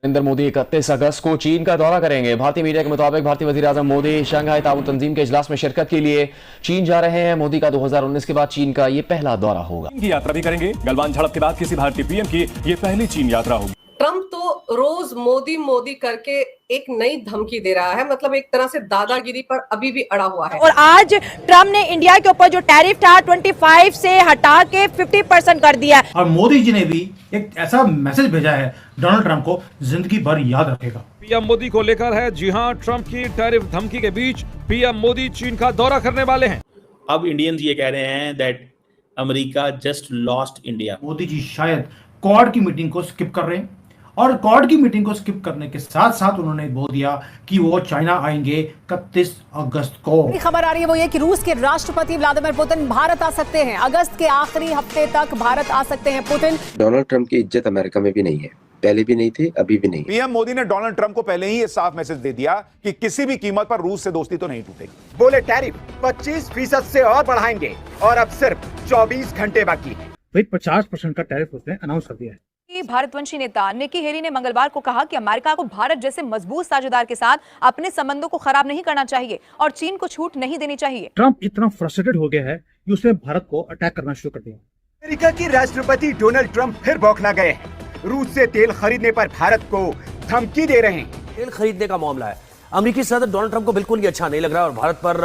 नरेंद्र मोदी 31 अगस्त को चीन का दौरा करेंगे। भारतीय मीडिया के मुताबिक भारतीय वजीर आजम मोदी शंघाई ताउन तंजीम के इजलास में शिरकत के लिए चीन जा रहे हैं। मोदी का 2019 के बाद चीन का ये पहला दौरा होगा। की यात्रा भी करेंगे। गलवान झड़प के बाद किसी भारतीय पीएम की ये पहली चीन यात्रा होगी। ट्रंप तो रोज मोदी मोदी करके एक नई धमकी दे रहा है, मतलब एक तरह से दादागिरी पर अभी भी अड़ा हुआ है। और आज ट्रंप ने इंडिया के ऊपर जो टैरिफ था 25 से हटा के 50% कर दिया है। और मोदी जी ने भी एक ऐसा मैसेज भेजा है डोनाल्ड ट्रंप को जिंदगी भर याद रखेगा। पीएम मोदी को लेकर है। जी हां, ट्रंप की टैरिफ धमकी के बीच पीएम मोदी चीन का दौरा करने वाले हैं। अब इंडियंस ये कह रहे हैं that America just lost India. Modi ji शायद क्वाड की मीटिंग को स्किप कर रहे हैं और क्वाड की मीटिंग को स्किप करने के साथ साथ उन्होंने बोल दिया कि वो चाइना आएंगे 31 अगस्त को। खबर आ रही है वो ये कि रूस के राष्ट्रपति व्लादिमीर पुतिन भारत आ सकते हैं। अगस्त के आखिरी हफ्ते तक भारत आ सकते हैं पुतिन। डोनाल्ड ट्रंप की इज्जत अमेरिका में भी नहीं है, पहले भी नहीं थी, अभी भी नहीं। पीएम मोदी ने डोनाल्ड ट्रंप को पहले ही ये साफ मैसेज दे दिया कि किसी भी कीमत पर रूस से दोस्ती तो नहीं टूटेगी। बोले टैरिफ 25% से और बढ़ाएंगे और अब सिर्फ 24 घंटे बाकी है। 50% का टैरिफ उसने अनाउंस कर दिया है। भारतवंशी नेता निकी हेली ने मंगलवार को कहा कि अमेरिका को भारत जैसे मजबूत साझेदार के साथ अपने संबंधों को खराब नहीं करना चाहिए और चीन को छूट नहीं देनी चाहिए। ट्रंप इतना फ्रस्ट्रेटेड हो गया है कि उसने भारत को अटैक करना शुरू कर दिया। अमेरिका के राष्ट्रपति डोनाल्ड ट्रंप फिर बौखला गए हैं। रूस से तेल खरीदने पर भारत को धमकी दे रहे हैं। तेल खरीदने का मामला है। अमेरिकी सदर डोनाल्ड ट्रंप को बिल्कुल ही अच्छा नहीं लग रहा है और भारत पर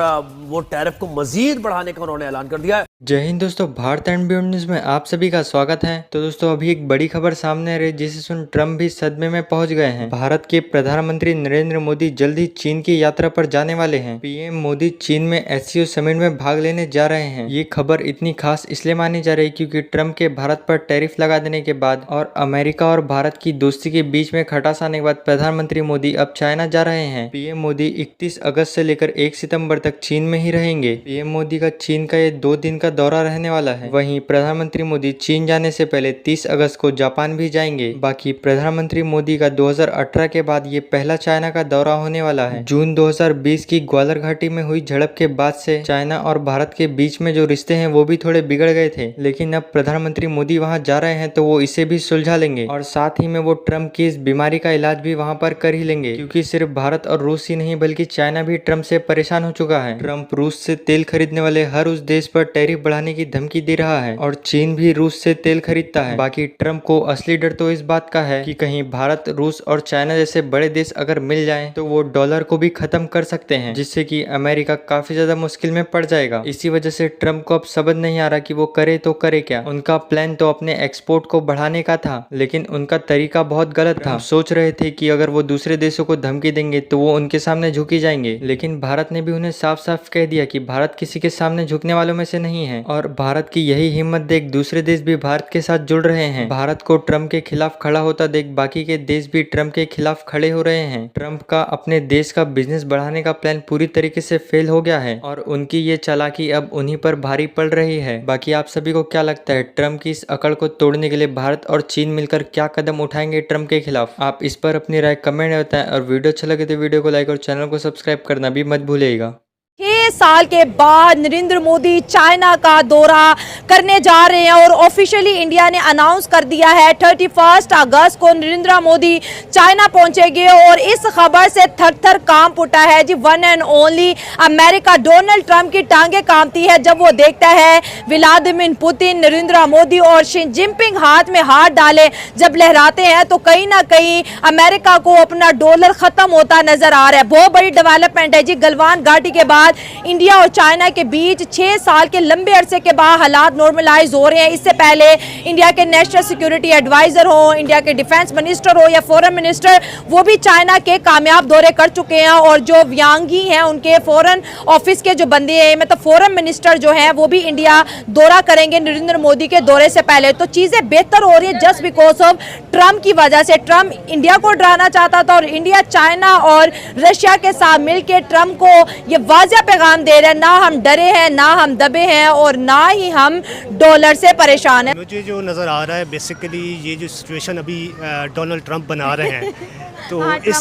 वो टैरिफ को मजीद बढ़ाने का उन्होंने ऐलान कर दिया है। जय हिंद दोस्तों, भारत एंड बियॉन्ड न्यूज में आप सभी का स्वागत है। तो दोस्तों अभी एक बड़ी खबर सामने आ रही है जिसे सुन ट्रंप भी सदमे में पहुंच गए हैं। भारत के प्रधानमंत्री नरेंद्र मोदी जल्द ही चीन की यात्रा पर जाने वाले हैं। पीएम मोदी चीन में एससीओ समिट में भाग लेने जा रहे हैं। ये खबर इतनी खास इसलिए मानी जा रही है क्योंकि ट्रंप के भारत पर टैरिफ लगा देने के बाद और अमेरिका और भारत की दोस्ती के बीच में खटास आने के बाद प्रधानमंत्री मोदी अब चाइना जा रहे हैं। पीएम मोदी 31 अगस्त से लेकर 1 सितंबर तक चीन में ही रहेंगे। पीएम मोदी का चीन का ये 2 दिन का दौरा रहने वाला है। वहीं प्रधानमंत्री मोदी चीन जाने से पहले 30 अगस्त को जापान भी जाएंगे। बाकी प्रधानमंत्री मोदी का 2018 के बाद ये पहला चाइना का दौरा होने वाला है। जून 2020 की ग्वालियर घाटी में हुई झड़प के बाद से चाइना और भारत के बीच में जो रिश्ते हैं वो भी थोड़े बिगड़ गए थे, लेकिन अब प्रधानमंत्री मोदी वहाँ जा रहे हैं तो वो इसे भी सुलझा लेंगे और साथ ही में वो ट्रंप की इस बीमारी का इलाज भी वहाँ पर कर ही लेंगे, क्योंकि सिर्फ भारत और रूस ही नहीं बल्कि चाइना भी ट्रंप से परेशान हो चुका है। ट्रंप रूस से तेल खरीदने वाले हर उस देश पर टैरिफ बढ़ाने की धमकी दे रहा है और चीन भी रूस से तेल खरीदता है। बाकी ट्रंप को असली डर तो इस बात का है कि कहीं भारत, रूस और चाइना जैसे बड़े देश अगर मिल जाएं तो वो डॉलर को भी खत्म कर सकते हैं, जिससे कि अमेरिका काफी ज्यादा मुश्किल में पड़ जाएगा। इसी वजह से ट्रंप को अब समझ नहीं आ रहा कि वो करे तो करे क्या। उनका प्लान तो अपने एक्सपोर्ट को बढ़ाने का था, लेकिन उनका तरीका बहुत गलत था। सोच रहे थे कि अगर वो दूसरे देशों को धमकी देंगे तो वो उनके सामने झुकी जाएंगे, लेकिन भारत ने भी उन्हें साफ साफ कह दिया कि भारत किसी के सामने झुकने वालों में से नहीं है और भारत की यही हिम्मत देख दूसरे देश भी भारत के साथ जुड़ रहे हैं। भारत को ट्रंप के खिलाफ खड़ा होता देख बाकी के देश भी ट्रंप के खिलाफ खड़े हो रहे हैं। ट्रंप का अपने देश का बिजनेस बढ़ाने का प्लान पूरी तरीके से फेल हो गया है और उनकी ये चालाकी अब उन्हीं पर भारी पड़ रही है। बाकी आप सभी को क्या लगता है, ट्रंप की इस अकड़ को तोड़ने के लिए भारत और चीन मिलकर क्या कदम उठाएंगे ट्रंप के खिलाफ? आप इस पर अपनी राय कमेंट में बताएं और वीडियो अच्छा लगे तो वीडियो को लाइक और चैनल को सब्सक्राइब करना भी मत भूलिएगा। 6 साल के बाद नरेंद्र मोदी चाइना का दौरा करने जा रहे हैं और ऑफिशियली इंडिया ने अनाउंस कर दिया है 31 अगस्त को नरेंद्र मोदी चाइना पहुंचेंगे और इस खबर से थर-थर कांप उठा है जी। One and only America, Donald Trump की टांगे कांपती है जब वो देखता है व्लादिमीर पुतिन, नरेंद्र मोदी और शी जिनपिंग हाथ में हाथ डाले जब लहराते हैं तो कहीं ना कहीं अमेरिका को अपना डॉलर खत्म होता नजर आ रहा है। बहुत बड़ी डेवलपमेंट है जी। गलवान घाटी के बाद इंडिया और चाइना के बीच 6 साल के लंबे अरसे के बाद हालात नॉर्मलाइज हो रहे हैं। इससे पहले इंडिया के नेशनल सिक्योरिटी एडवाइजर हो, इंडिया के डिफेंस मिनिस्टर हो या फॉरेन मिनिस्टर, वो भी चाइना के कामयाब दौरे कर चुके हैं और जो व्यांगी हैं उनके फॉरेन ऑफिस के जो बंदे हैं, मतलब फॉरेन मिनिस्टर जो हैं, वो भी इंडिया दौरा करेंगे नरेंद्र मोदी के दौरे से पहले। तो चीजें बेहतर हो रही है जस्ट बिकॉज ऑफ ट्रंप की वजह से। ट्रंप इंडिया को डराना चाहता था और इंडिया चाइना और रशिया के साथ मिलकर ट्रंप को ये वाज़ेह पैगाम दे रहे हैं, ना हम डरे हैं, ना हम दबे हैं और ना ही हम डॉलर से परेशान हैं। मुझे जो नज़र आ रहा है बेसिकली ये जो सिचुएशन अभी डोनाल्ड ट्रंप बना रहे हैं तो इस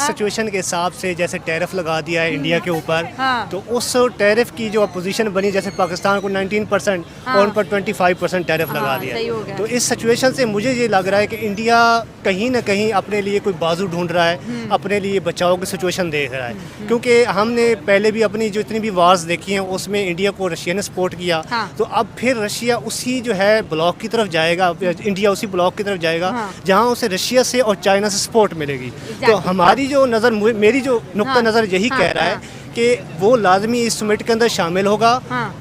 सिचुएशन के हिसाब से जैसे टैरिफ लगा दिया है इंडिया के ऊपर, तो उस टैरिफ की जो अपोजिशन बनी, जैसे पाकिस्तान को 19% और उन पर 25% टैरिफ लगा दिया है। तो इस सिचुएशन से मुझे ये लग रहा है कि इंडिया कहीं ना कहीं अपने लिए कोई बाजू ढूंढ रहा है, अपने लिए बचाव की सिचुएशन देख रहा है। क्योंकि हमने पहले भी अपनी जो इतनी भी वार्स देखी हैं उसमें इंडिया को रशिया ने सपोर्ट किया, तो अब फिर रशिया उसी जो है ब्लॉक की तरफ जाएगा, इंडिया उसी ब्लॉक की तरफ जाएगा जहाँ उसे रशिया से और चाइना से सपोर्ट मिलेगी। तो हमारी जो नज़र, मेरी जो नुक्ता नज़र यही कह रहा है कि वो लाजमी इस समिट के अंदर शामिल होगा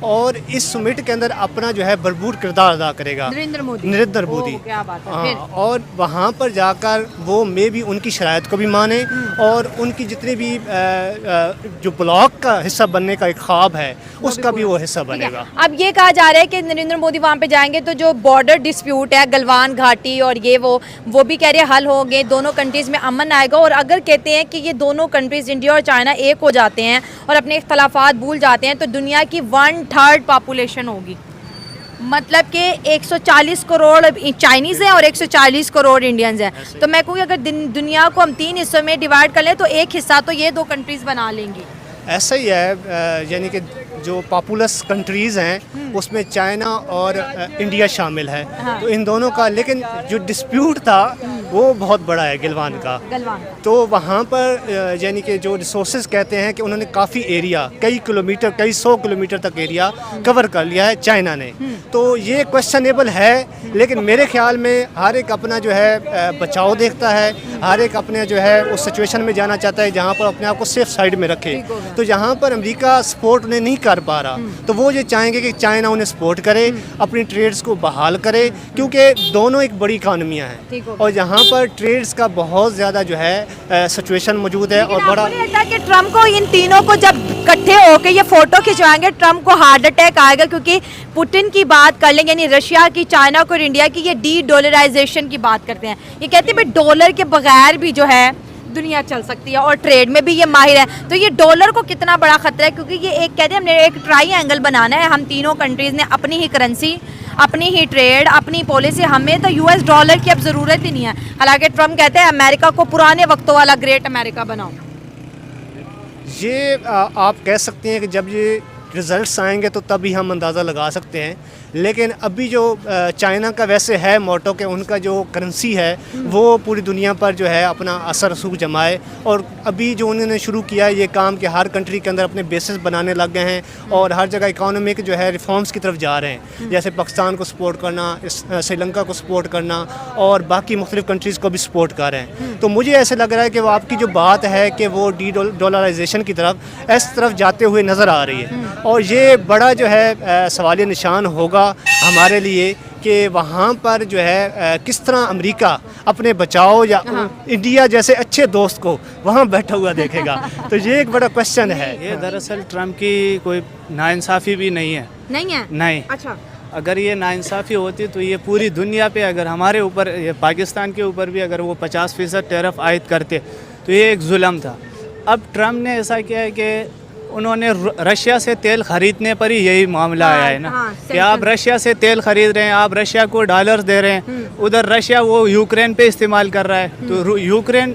और इस समिट के अंदर अपना जो है भरपूर किरदार अदा करेगा नरेंद्र मोदी। क्या बात है। और वहाँ पर जाकर वो मे भी उनकी शरायत को भी माने और उनकी जितने भी जो ब्लॉक का हिस्सा बनने का एक ख्वाब है उसका भी वो हिस्सा बनेगा। अब ये कहा जा रहा है कि नरेंद्र मोदी वहाँ पे जाएंगे तो जो बॉर्डर डिस्प्यूट है गलवान घाटी और ये वो भी कह रहे हैं हल होंगे, दोनों कंट्रीज में अमन आएगा। और अगर कहते हैं कि ये दोनों कंट्रीज इंडिया और चाइना एक हो जाते हैं और अपने इख्तलाफात भूल जाते हैं तो दुनिया की 1/3 पॉपुलेशन होगी। मतलब कि 140 करोड़ चाइनीज़ हैं और 140 करोड़ इंडियंस हैं। तो मैं कहूँगी अगर दुनिया को हम 3 हिस्सों में डिवाइड कर लें तो एक हिस्सा तो ये 2 कंट्रीज़ बना लेंगी। ऐसा ही है, यानी कि जो पॉपुलस कंट्रीज़ हैं उसमें चाइना और इंडिया शामिल है। तो इन दोनों का, लेकिन जो डिस्प्यूट था वो बहुत बड़ा है गलवान का। तो वहाँ पर यानी कि जो रिसोर्सेज कहते हैं कि उन्होंने काफ़ी एरिया, कई किलोमीटर, कई 100 किलोमीटर तक एरिया कवर कर लिया है चाइना ने। तो ये क्वेश्चनेबल है, लेकिन मेरे ख्याल में हर एक अपना जो है बचाव देखता है, हर एक अपने जो है उस सिचुएशन में जाना चाहता है जहाँ पर अपने आप को सेफ साइड में रखे। तो जहाँ पर अमेरिका सपोर्ट उन्हें नहीं कर पा रहा तो वो ये चाहेंगे कि चाइना उन्हें सपोर्ट करे, अपनी ट्रेड्स को बहाल करे, क्योंकि दोनों एक बड़ी इकानमियाँ हैं और यहाँ पर ट्रेड्स का बहुत ज़्यादा जो है सिचुएशन मौजूद है। और बड़ा कि ट्रम्प को, इन तीनों को जब इकट्ठे होकर ये फोटो खिंचवाएंगे ट्रम्प को हार्ट अटैक आएगा, क्योंकि पुतिन की बात कर लेंगे, यानी रशिया की, चाइना को और इंडिया की, ये डी डॉलराइजेशन की बात करते हैं। ये कहते हैं भाई डॉलर के बगैर भी जो है दुनिया चल सकती है और ट्रेड में भी ये माहिर है। तो ये डॉलर को कितना बड़ा खतरा है, क्योंकि ये एक कहते हैं हमने एक ट्राई बनाना है, हम तीनों कंट्रीज ने अपनी ही करेंसी, अपनी ही ट्रेड, अपनी पॉलिसी, हमें तो यूएस डॉलर की अब ज़रूरत ही नहीं है। हालांकि ट्रम्प कहते हैं अमेरिका को पुराने वक्तों वाला ग्रेट अमेरिका बनाओ। ये आप कह सकते हैं कि जब ये रिज़ल्ट्स आएंगे तो तभी हम अंदाज़ा लगा सकते हैं, लेकिन अभी जो चाइना का वैसे है मोटो कि उनका जो करेंसी है वो पूरी दुनिया पर जो है अपना असर रसूख जमाए। और अभी जो उन्होंने शुरू किया है ये काम कि हर कंट्री के अंदर अपने बेसिस बनाने लग गए हैं और हर जगह इकोनॉमिक जो है रिफॉर्म्स की तरफ जा रहे हैं, जैसे पाकिस्तान को सपोर्ट करना, श्रीलंका को सपोर्ट करना और बाकी मुख्तलिफ कंट्रीज़ को भी सपोर्ट कर रहे हैं। तो मुझे ऐसे लग रहा है कि वो आपकी जो बात है कि वो डी डॉलराइजेशन की तरफ इस तरफ जाते हुए नज़र आ रही है और ये बड़ा जो है सवालिया निशान होगा हमारे लिए कि वहाँ पर जो है किस तरह अमेरिका अपने बचाव या इंडिया जैसे अच्छे दोस्त को वहाँ बैठा हुआ देखेगा। तो ये एक बड़ा क्वेश्चन है। ये दरअसल ट्रम्प की कोई नाइंसाफ़ी भी नहीं है। नहीं। अच्छा, अगर ये नाइंसाफ़ी होती तो ये पूरी दुनिया पे, अगर हमारे ऊपर, ये पाकिस्तान के ऊपर भी अगर वो 50% टैरिफ आयद करते तो ये एक जुल्म था। अब ट्रम्प ने ऐसा किया है कि उन्होंने रशिया से तेल खरीदने पर ही यही मामला आया है ना, कि आप रशिया से तेल खरीद रहे हैं, आप रशिया को डॉलर्स दे रहे हैं, उधर रशिया वो यूक्रेन पे इस्तेमाल कर रहा है। तो यूक्रेन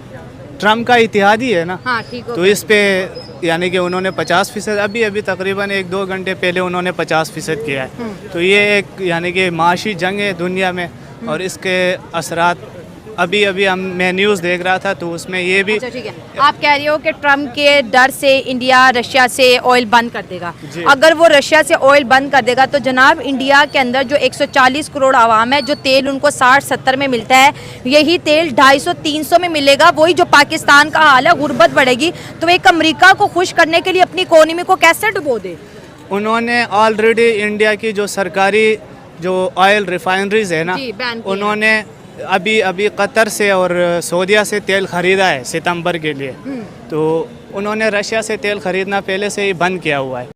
ट्रम्प का इत्तेहादी है ना। तो इस पे यानी कि उन्होंने 50%, अभी तकरीबन 1-2 घंटे पहले उन्होंने 50% किया है। तो ये एक यानी कि माशी जंग है दुनिया में और इसके असरात अभी मैं न्यूज़ देख रहा था तो उसमें ये भी। अच्छा, ठीक है, आप कह रहे हो कि ट्रम्प के डर से इंडिया रशिया से ऑयल बंद कर देगा। अगर वो रशिया से ऑयल बंद कर देगा तो जनाब इंडिया के अंदर जो 140 करोड़ आवाम है, जो तेल उनको 60-70 में मिलता है, यही तेल 250-300 में मिलेगा। वही जो पाकिस्तान का हाल है, गुर्बत बढ़ेगी। तो एक अमेरिका को खुश करने के लिए अपनी इकोनॉमी को कैसे डुबो दे? उन्होंने ऑलरेडी इंडिया की जो सरकारी जो ऑयल रिफाइनरीज है ना, उन्होंने अभी कतर से और सऊदीया से तेल ख़रीदा है सितंबर के लिए। तो उन्होंने रशिया से तेल ख़रीदना पहले से ही बंद किया हुआ है।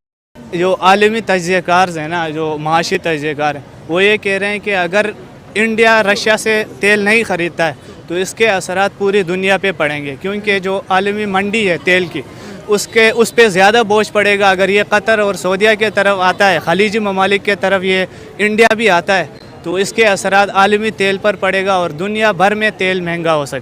जो आलमी तजज़ियाकार हैं ना, जो माशी तजज़ियाकार हैं, वो ये कह रहे हैं कि अगर इंडिया रशिया से तेल नहीं ख़रीदता है तो इसके असरात पूरी दुनिया पे पड़ेंगे, क्योंकि जो आलमी मंडी है तेल की उस पर ज़्यादा बोझ पड़ेगा। अगर ये कतर और सऊदीया के तरफ आता है, खलीजी ममालिक के तरफ ये इंडिया भी आता है, तो इसके असरात आलमी तेल पर पड़ेगा और दुनिया भर में तेल महंगा हो सकता है।